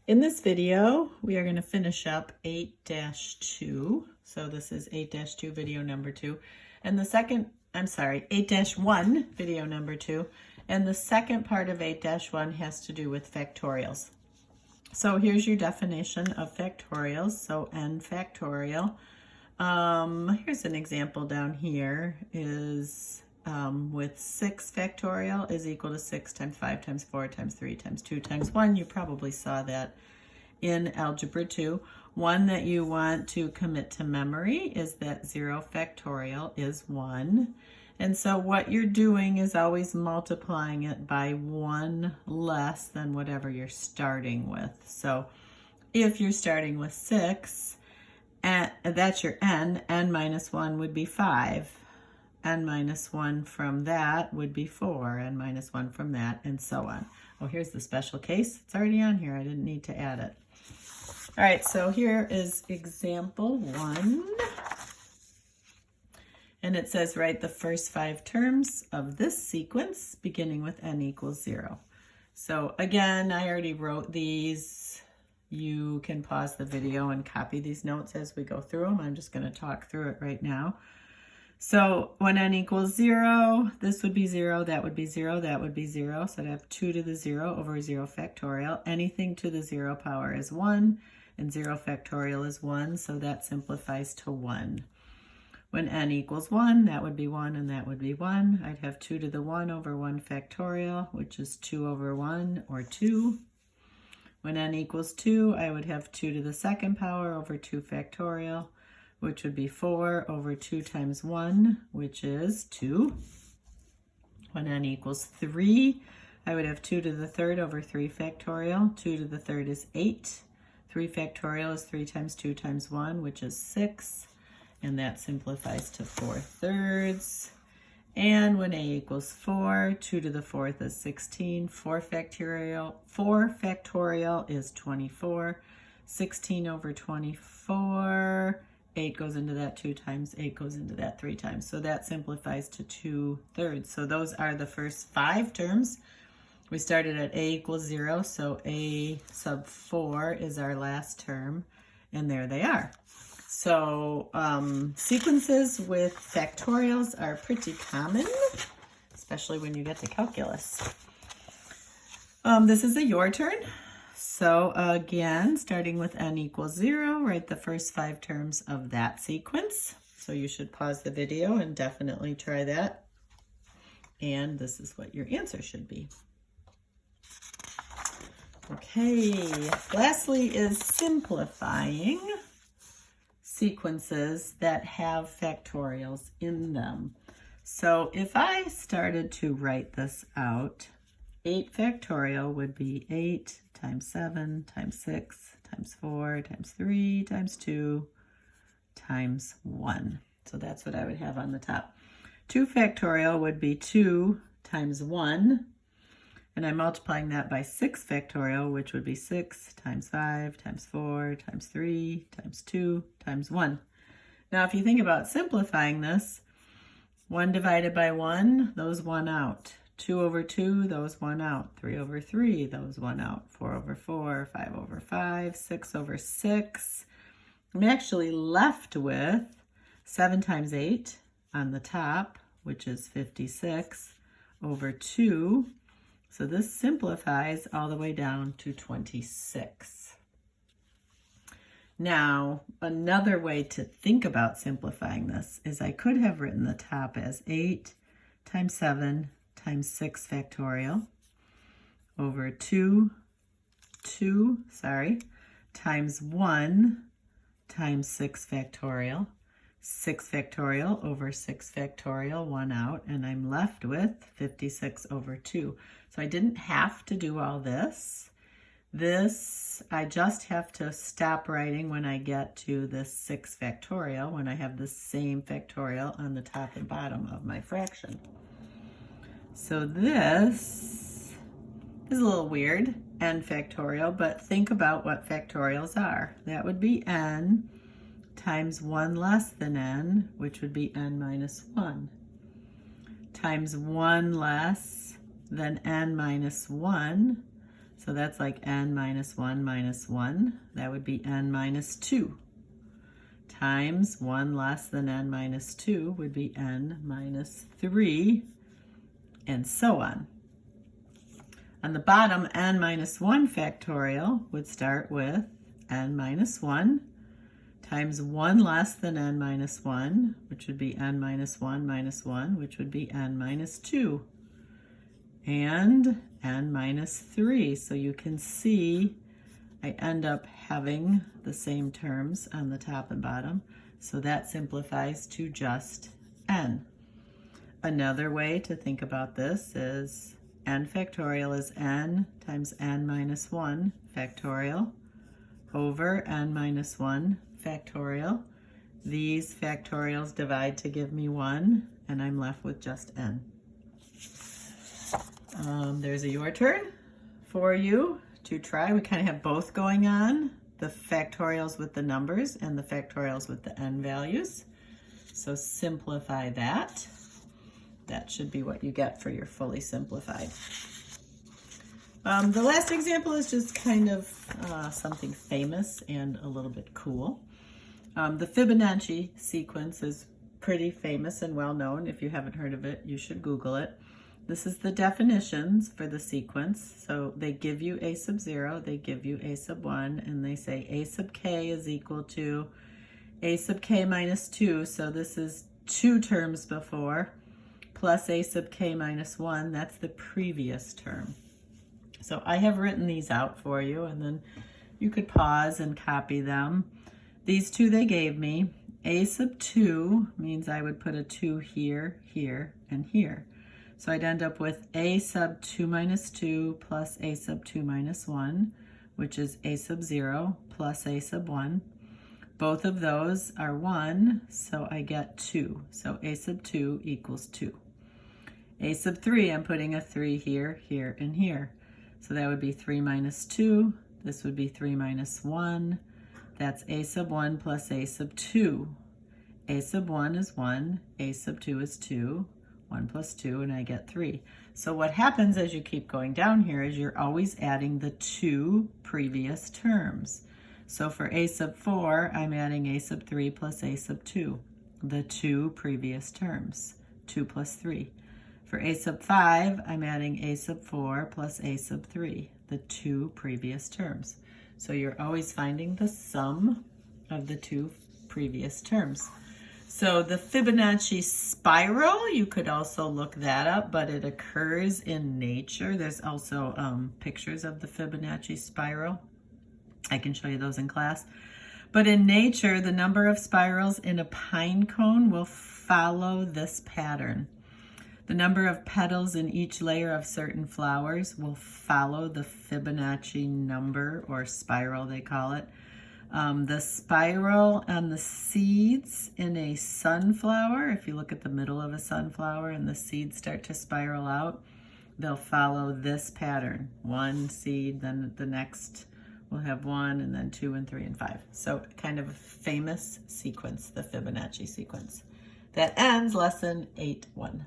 In this video, we are going to finish up 8-2. So this is 8-2 video number 2. And the second, 8-1 video number 2. And the second part of 8-1 has to do with factorials. So here's your definition of factorials. So n factorial. Here's an example down here is with 6 factorial is equal to 6 times 5 times 4 times 3 times 2 times 1. You probably saw that in Algebra 2. One that you want to commit to memory is that 0 factorial is 1. And so what you're doing is always multiplying it by 1 less than whatever you're starting with. So if you're starting with 6, and that's your n minus 1 would be 5. N minus 1 from that would be 4, n minus 1 from that, and so on. Oh, here's the special case. It's already on here. I didn't need to add it. All right, so here is example 1. And it says, write the first 5 terms of this sequence beginning with n equals 0. So again, I already wrote these. You can pause the video and copy these notes as we go through them. I'm just going to talk through it right now. So when n equals 0, this would be 0, that would be 0, that would be 0. So I'd have 2 to the 0 over 0 factorial. Anything to the 0 power is 1, and 0 factorial is 1, so that simplifies to 1. When n equals 1, that would be 1, and that would be 1. I'd have 2 to the 1 over 1 factorial, which is 2 over 1, or 2. When n equals 2, I would have 2 to the second power over 2 factorial, which would be 4 over 2 times 1, which is 2. When n equals 3, I would have 2 to the third over 3 factorial. 2 to the third is 8. 3 factorial is 3 times 2 times 1, which is 6. And that simplifies to 4/3. And when a equals 4, 2 to the 4th is 16. 4 factorial is 24. 16 over 24. 8 goes into that 2 times, 8 goes into that 3 times. So that simplifies to 2/3. So those are the first 5 terms. We started at a equals 0, so a sub 4 is our last term, and there they are. So sequences with factorials are pretty common, especially when you get to calculus. This is a your turn. So again, starting with n equals 0, write the first 5 terms of that sequence. So you should pause the video and definitely try that. And this is what your answer should be. Okay, lastly is simplifying sequences that have factorials in them. So if I started to write this out, 8 factorial would be 8 times 7 times 6 times 4 times 3 times 2 times 1. So that's what I would have on the top. 2 factorial would be 2 times 1. And I'm multiplying that by 6 factorial, which would be 6 times 5 times 4 times 3 times 2 times 1. Now, if you think about simplifying this, 1 divided by 1, those 1 out. 2 over 2, those 1 out. 3 over 3, those 1 out. 4 over 4, 5 over 5, 6 over 6. I'm actually left with 7 times 8 on the top, which is 56, over 2. So this simplifies all the way down to 26. Now, another way to think about simplifying this is I could have written the top as 8 times 7 times 6 factorial over 2 times 1 times 6 factorial. 6 factorial over 6 factorial, 1 out, and I'm left with 56 over 2. So I didn't have to do all this. I just have to stop writing when I get to this 6 factorial, when I have the same factorial on the top and bottom of my fraction. So this is a little weird, n factorial, but think about what factorials are. That would be n times 1 less than n, which would be n minus 1, times 1 less than n minus 1, So that's like n minus 1 minus 1. That would be n minus 2. Times 1 less than n minus 2 would be n minus 3, and so on. On the bottom, n minus 1 factorial would start with n minus 1 times 1 less than n minus 1, which would be n minus 1 minus 1, which would be n minus 2, and n minus 3. So you can see I end up having the same terms on the top and bottom. So that simplifies to just n. Another way to think about this is n factorial is n times n minus 1 factorial over n minus 1 factorial. These factorials divide to give me 1, and I'm left with just n. There's a your turn for you to try. We kind of have both going on, the factorials with the numbers and the factorials with the n values. So simplify that. That should be what you get for your fully simplified. The last example is just kind of something famous and a little bit cool. The Fibonacci sequence is pretty famous and well known. If you haven't heard of it, you should Google it. This is the definitions for the sequence. So they give you a sub 0, they give you a sub 1, and they say a sub k is equal to a sub k minus 2. So this is 2 terms before, plus a sub k minus 1. That's the previous term. So I have written these out for you, and then you could pause and copy them. These two they gave me. A sub 2 means I would put a 2 here, here, and here. So I'd end up with a sub 2 minus 2 plus a sub 2 minus 1, which is a sub 0 plus a sub 1. Both of those are 1, so I get 2. So a sub 2 equals 2. A sub 3, I'm putting a 3 here, here, and here. So that would be 3 minus 2. This would be 3 minus 1. That's a sub 1 plus a sub 2. A sub 1 is 1. A sub 2 is 2. 1 plus 2, and I get 3. So what happens as you keep going down here is you're always adding the 2 previous terms. So for a sub 4, I'm adding a sub 3 plus a sub 2, the 2 previous terms, 2 plus 3. For a sub 5, I'm adding a sub 4 plus a sub 3, the 2 previous terms. So you're always finding the sum of the 2 previous terms. So the Fibonacci spiral, you could also look that up, but it occurs in nature. There's also pictures of the Fibonacci spiral. I can show you those in class. But in nature, the number of spirals in a pine cone will follow this pattern. The number of petals in each layer of certain flowers will follow the Fibonacci number, or spiral they call it. The spiral and the seeds in a sunflower, if you look at the middle of a sunflower and the seeds start to spiral out, they'll follow this pattern. 1 seed, then the next will have 1, and then 2 and 3 and 5. So kind of a famous sequence, the Fibonacci sequence. That ends lesson 8-1.